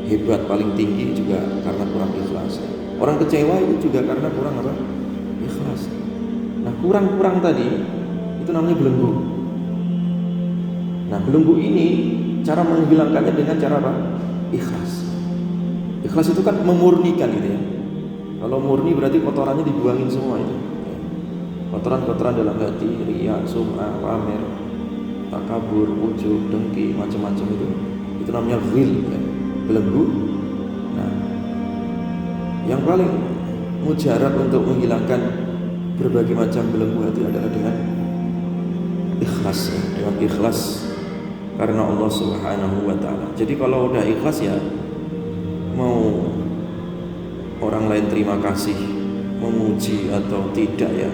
hebat, paling tinggi juga karena kurang ikhlas. Orang kecewa itu juga karena kurang apa? Ikhlas. Nah, kurang tadi itu namanya belenggu. Nah, belenggu ini cara menghilangkannya dengan cara apa? Ikhlas. Ikhlas itu kan memurnikan gitu ya. Kalau murni berarti kotorannya dibuangin semua itu. Kotoran-kotoran dalam hati, riya, sum'ah, pamer, takabur, ujub, dengki, macam-macam itu namanya ghil ya, belenggu. Nah, yang paling mujarab untuk menghilangkan berbagai macam belenggu hati adalah dengan ikhlas ya, dengan ikhlas karena Allah Subhanahu wa taala. Jadi kalau udah ikhlas ya, mau orang lain terima kasih, memuji atau tidak ya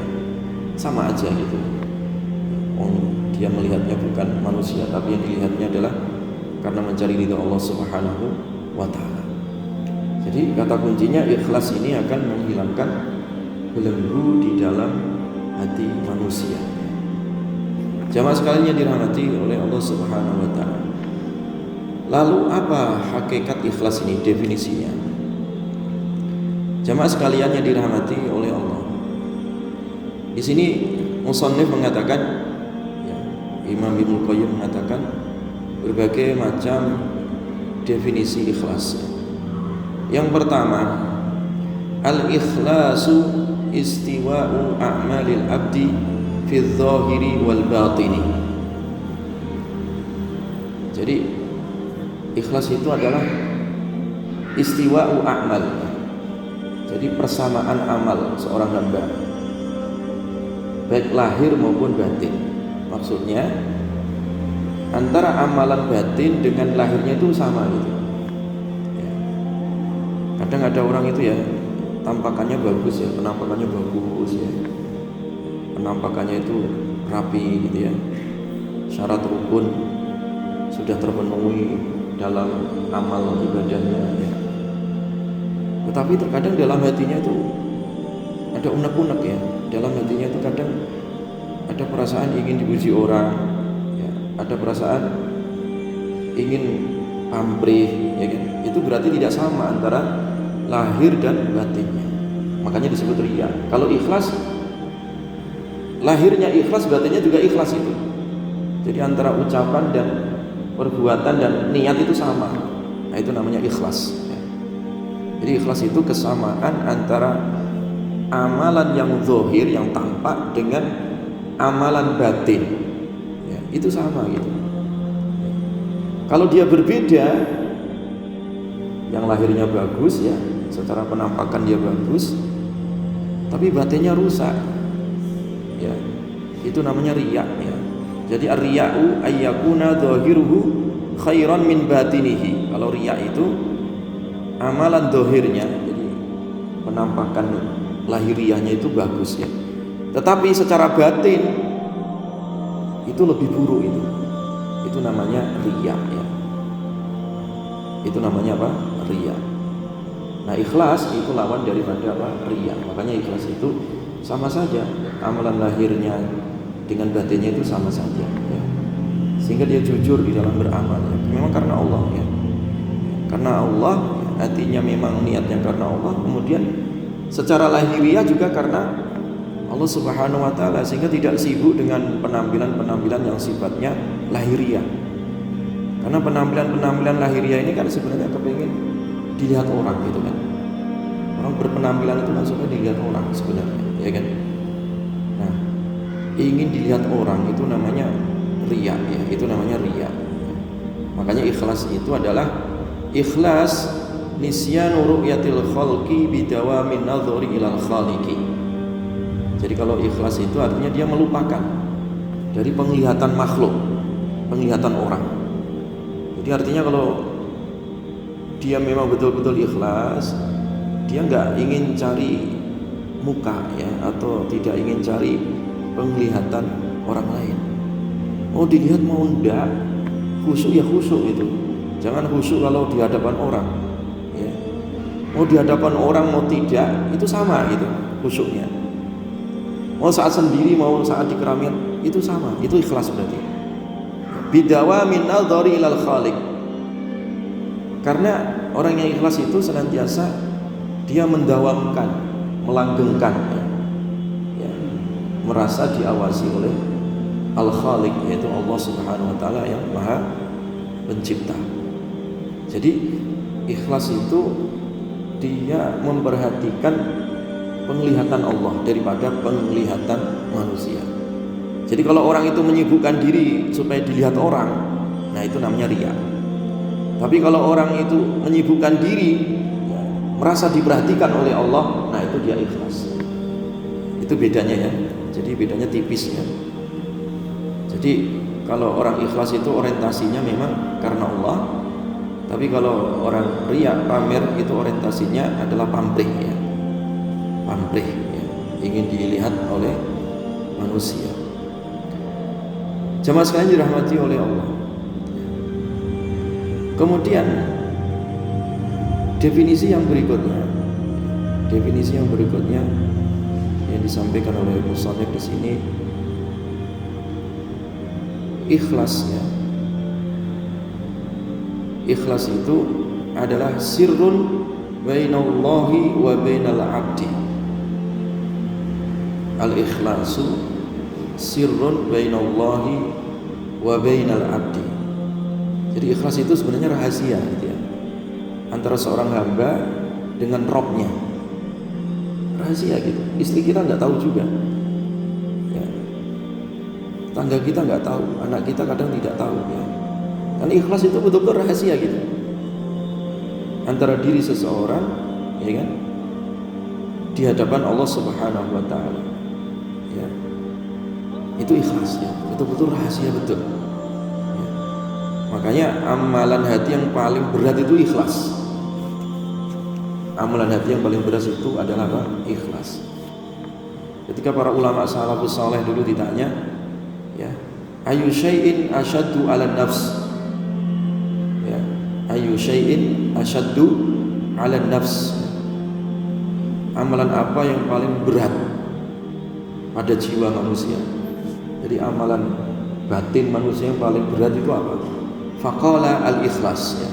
sama aja gitu. Dia melihatnya bukan manusia, tapi yang dilihatnya adalah karena mencari ridha Allah Subhanahu wa taala. Jadi kata kuncinya ikhlas ini akan menghilangkan belenggu di dalam hati manusia. Jamaah sekalian yang dirahmati oleh Allah Subhanahu wa taala. Lalu apa hakikat ikhlas ini, definisinya? Jamaah sekalian yang dirahmati oleh Allah. Di sini musannif mengatakan, ya, Imam Ibnu Qayyim mengatakan berbagai macam definisi ikhlas. Yang pertama, al-ikhlasu istiwa'u a'malil abdi fi dzahiri wal batini. Jadi ikhlas itu adalah istiwa'u a'mal. Jadi persamaan amal seorang hamba, baik lahir maupun batin. Maksudnya antara amalan batin dengan lahirnya itu sama gitu ya. Kadang ada orang itu ya tampakannya bagus ya, penampakannya bagus ya, penampakannya itu rapi gitu ya, syarat rukun sudah terpenuhi dalam amal ibadahnya ya. Tetapi terkadang dalam hatinya itu ada unek-unek ya. Dalam hatinya itu kadang ada perasaan ingin dipuji orang ya, ada perasaan ingin pamrih ya kan? Itu berarti tidak sama antara lahir dan batinnya. Makanya disebut riya. Kalau ikhlas, lahirnya ikhlas, batinnya juga ikhlas itu. Jadi antara ucapan dan perbuatan dan niat itu sama. Nah, itu namanya ikhlas ya. Jadi ikhlas itu kesamaan antara amalan yang zahir, yang tampak, dengan amalan batin ya, itu sama gitu. Kalau dia berbeda, yang lahirnya bagus ya, secara penampakan dia bagus, tapi batinnya rusak ya, itu namanya riya ya. Jadi ar-riya'u ayyakuna zahiruhu khairan min batinihi. Kalau riya itu amalan zahirnya, jadi penampakan lahiriahnya itu bagus ya, tetapi secara batin itu lebih buruk itu namanya riya ya. Itu namanya apa? Riya. Nah, ikhlas itu lawan daripada apa? Riya. Makanya ikhlas itu sama saja, amalan lahirnya dengan batinnya itu sama saja ya. Sehingga dia jujur di dalam beramal ya. Memang karena Allah ya. Karena Allah, hatinya memang niatnya karena Allah, kemudian secara lahiriah juga karena Allah Subhanahu wa taala, sehingga tidak sibuk dengan penampilan-penampilan yang sifatnya lahiriah. Karena penampilan-penampilan lahiriah ini kan sebenarnya kepingin dilihat orang gitu kan. Orang berpenampilan itu kan supaya dilihat orang sebenarnya, ya kan? Nah, ingin dilihat orang itu namanya riya ya, itu namanya riya. Makanya ikhlas itu adalah ikhlas nisyanu ru'yatil khalqi bidawamin nadhari ilal khaliqi. Jadi kalau ikhlas itu artinya dia melupakan dari penglihatan makhluk, penglihatan orang. Jadi artinya kalau dia memang betul-betul ikhlas, dia nggak ingin cari muka ya, atau tidak ingin cari penglihatan orang lain. Mau dilihat mau enggak, khusyuk ya khusyuk itu. Jangan khusyuk kalau di hadapan orang ya. Mau di hadapan orang mau tidak, itu sama gitu khusyuknya. Mau saat sendiri mau saat di keramaian, itu sama, itu ikhlas berarti. Bidawa min nadhari ilal khaliq. Karena orang yang ikhlas itu senantiasa dia mendawamkan, melanggengkan, ya, merasa diawasi oleh Al-Khaliq, yaitu Allah Subhanahu wa taala yang Maha Pencipta. Jadi ikhlas itu dia memperhatikan penglihatan Allah daripada penglihatan manusia. Jadi kalau orang itu menyibukkan diri supaya dilihat orang, nah itu namanya riya. Tapi kalau orang itu menyibukkan diri, ya, merasa diperhatikan oleh Allah, nah itu dia ikhlas. Itu bedanya ya. Jadi bedanya tipis ya. Jadi kalau orang ikhlas itu orientasinya memang karena Allah. Tapi kalau orang riya, pamer, itu orientasinya adalah pamrih ya. Pamrih ya. Ingin dilihat oleh manusia. Jamaah sekalian dirahmati oleh Allah. Kemudian definisi yang berikutnya yang disampaikan oleh musannif di sini, ikhlas ya. Ikhlas itu adalah sirrun bainallahi wa bainal abdi. Al-ikhlasu sirrun bainallahi wa bainal abdi. Jadi ikhlas itu sebenarnya rahasia gitu ya, antara seorang hamba dengan Robnya. Rahasia gitu. Istri kita nggak tahu juga ya. Tangga kita nggak tahu, anak kita kadang tidak tahu ya. Karena ikhlas itu betul-betul rahasia gitu, antara diri seseorang ya kan di hadapan Allah Subhanahu wa taala ya. Itu ikhlas ya, betul-betul rahasia betul ya. Makanya amalan hati yang paling berat itu ikhlas. Amalan hati yang paling berat itu adalah apa? Ikhlas. Ketika para ulama salafus saleh dulu ditanya ya, ayu syai'in asyaddu 'ala nafs, ya, ayu syai'in asyaddu 'ala nafs, amalan apa yang paling berat pada jiwa manusia. Jadi amalan batin manusia yang paling berat itu apa? Faqala al-ikhlas ya.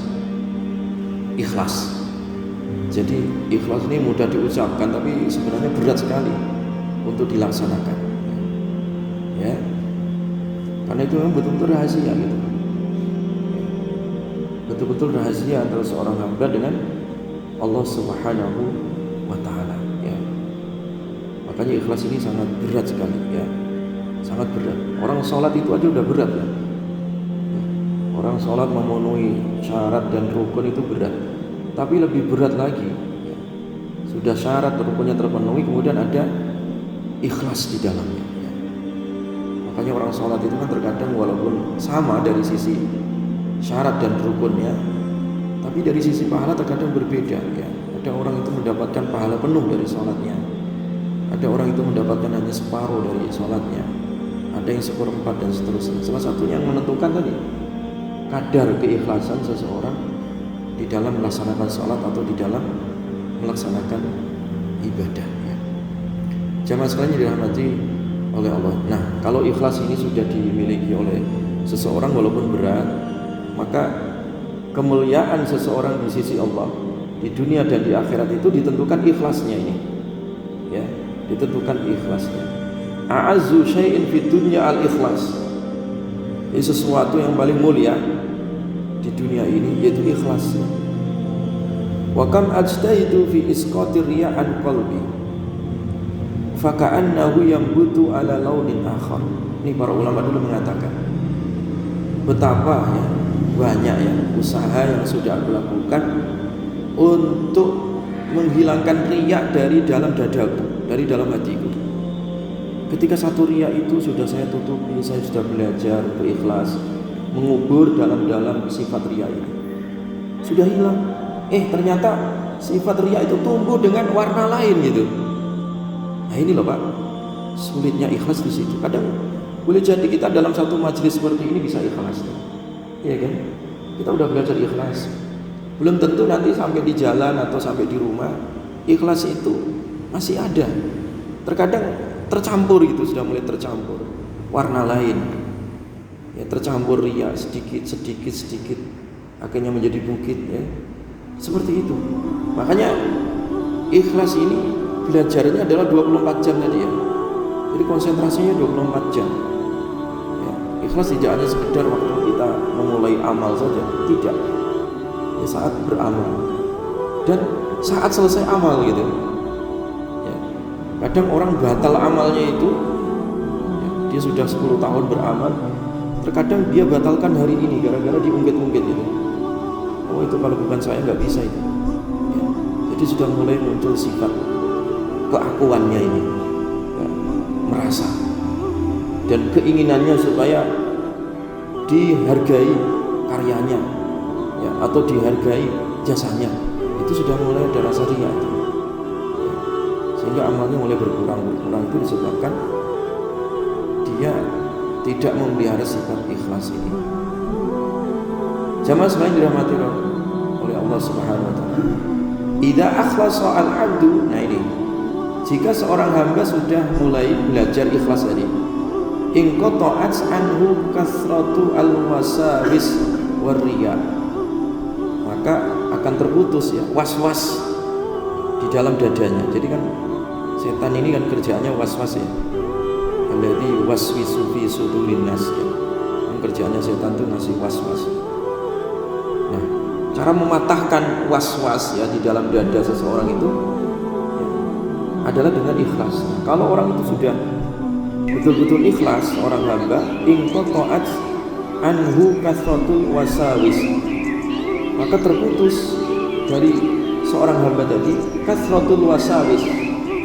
Ikhlas. Jadi ikhlas ini mudah diucapkan tapi sebenarnya berat sekali untuk dilaksanakan ya. Karena itu memang betul-betul rahasia gitu. Betul-betul rahasia antara seorang hamba dengan Allah Subhanahu wa taala ya. Makanya ikhlas ini sangat berat sekali ya. Sangat berat. Orang sholat itu aja udah berat ya. Orang sholat memenuhi syarat dan rukun itu berat. Tapi lebih berat lagi ya. Sudah syarat rukunnya terpenuhi, kemudian ada ikhlas di dalamnya ya. Makanya orang sholat itu kan terkadang walaupun sama dari sisi syarat dan rukunnya, tapi dari sisi pahala terkadang berbeda ya. Ada orang itu mendapatkan pahala penuh dari sholatnya, ada orang itu mendapatkan hanya separuh dari sholatnya, ada yang 1/4 dan seterusnya. Salah satunya yang menentukan tadi kadar keikhlasan seseorang di dalam melaksanakan sholat atau di dalam melaksanakan ibadah ya. Jamaah sekalian dirahmati oleh Allah. Nah, kalau ikhlas ini sudah dimiliki oleh seseorang walaupun berat, maka kemuliaan seseorang di sisi Allah di dunia dan di akhirat itu ditentukan ikhlasnya ini ya, ditentukan ikhlasnya. A'azzu syai'in fid dunya al-ikhlas. Ini sesuatu yang paling mulia di dunia ini yaitu ikhlas. Wa kam ajtaitu fi isqatir riya an qalbi fa ka'annahu yambutu ala launin akhar. Ini para ulama dulu mengatakan betapa ya banyak ya usaha yang sudah aku lakukan untuk menghilangkan riya dari dalam dadaku, dari dalam hatiku. Ketika satu riya itu sudah saya tutupi, saya sudah belajar untuk ikhlas, mengubur dalam-dalam sifat riya ini. Sudah hilang. Ternyata sifat riya itu tumbuh dengan warna lain gitu. Nah ini loh Pak, sulitnya ikhlas di situ. Kadang boleh jadi kita dalam satu majelis seperti ini bisa ikhlas, iya kan? Kita udah belajar ikhlas. Belum tentu nanti sampai di jalan atau sampai di rumah ikhlas itu masih ada. Terkadang tercampur gitu, sudah mulai tercampur warna lain. Ya, tercampur riya sedikit. akhirnya menjadi bukit ya. Seperti itu. Makanya ikhlas ini belajarnya adalah 24 jam tadi ya. Jadi konsentrasinya 24 jam. Ya, ikhlas tidak hanya sekedar waktu kita memulai amal saja, tidak. Ya, saat beramal dan saat selesai amal gitu. Ya, kadang orang batal amalnya itu, ya, dia sudah 10 tahun beramal, terkadang dia batalkan hari ini gara-gara diungkit-ungkit gitu. Oh itu kalau bukan saya nggak bisa itu. Ya, jadi sudah mulai muncul sifat keakuannya ini, ya, merasa dan keinginannya supaya dihargai karyanya, ya, atau dihargai jasanya, itu sudah mulai ada rasa riya itu, ya, sehingga amalnya mulai berkurang itu disebabkan dia tidak memelihara sifat ikhlas ini. Jamaah sekalian dirahmati oleh Allah Subhanahu wa taala. Idza akhlasa al-'abdu, nah ini, jika seorang hamba sudah mulai belajar ikhlas tadi, inqata'at anhu kasratu al-wasawis war-riya, maka akan terputus ya was-was di dalam dadanya. Jadi kan setan ini kan kerjaannya was-was ya. Alladzi waswisu fi sudurin nas ya. Kerjaannya setan itu ngasih was-was. Nah, cara mematahkan was-was ya di dalam dada seseorang itu ya, adalah dengan ikhlas. Nah, kalau orang itu sudah betul-betul ikhlas, orang hamba, inqata'at anhu kasratul wasawis, maka terputus dari seorang hamba tadi kasratul wasawis,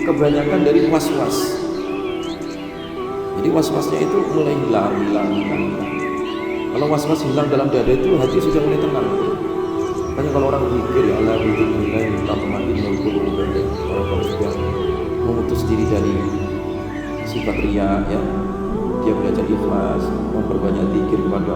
kebanyakan dari was-was. Jadi was-wasnya itu mulai hilang. Kalau was-was hilang dalam dada itu hati sudah mulai tenang. Makanya kalau orang berpikir ya Allah itu nilai tatma'innul qulub, kalau sudah memutus diri dari sifat riya ya, dia belajar ikhlas, memperbanyak zikir kepada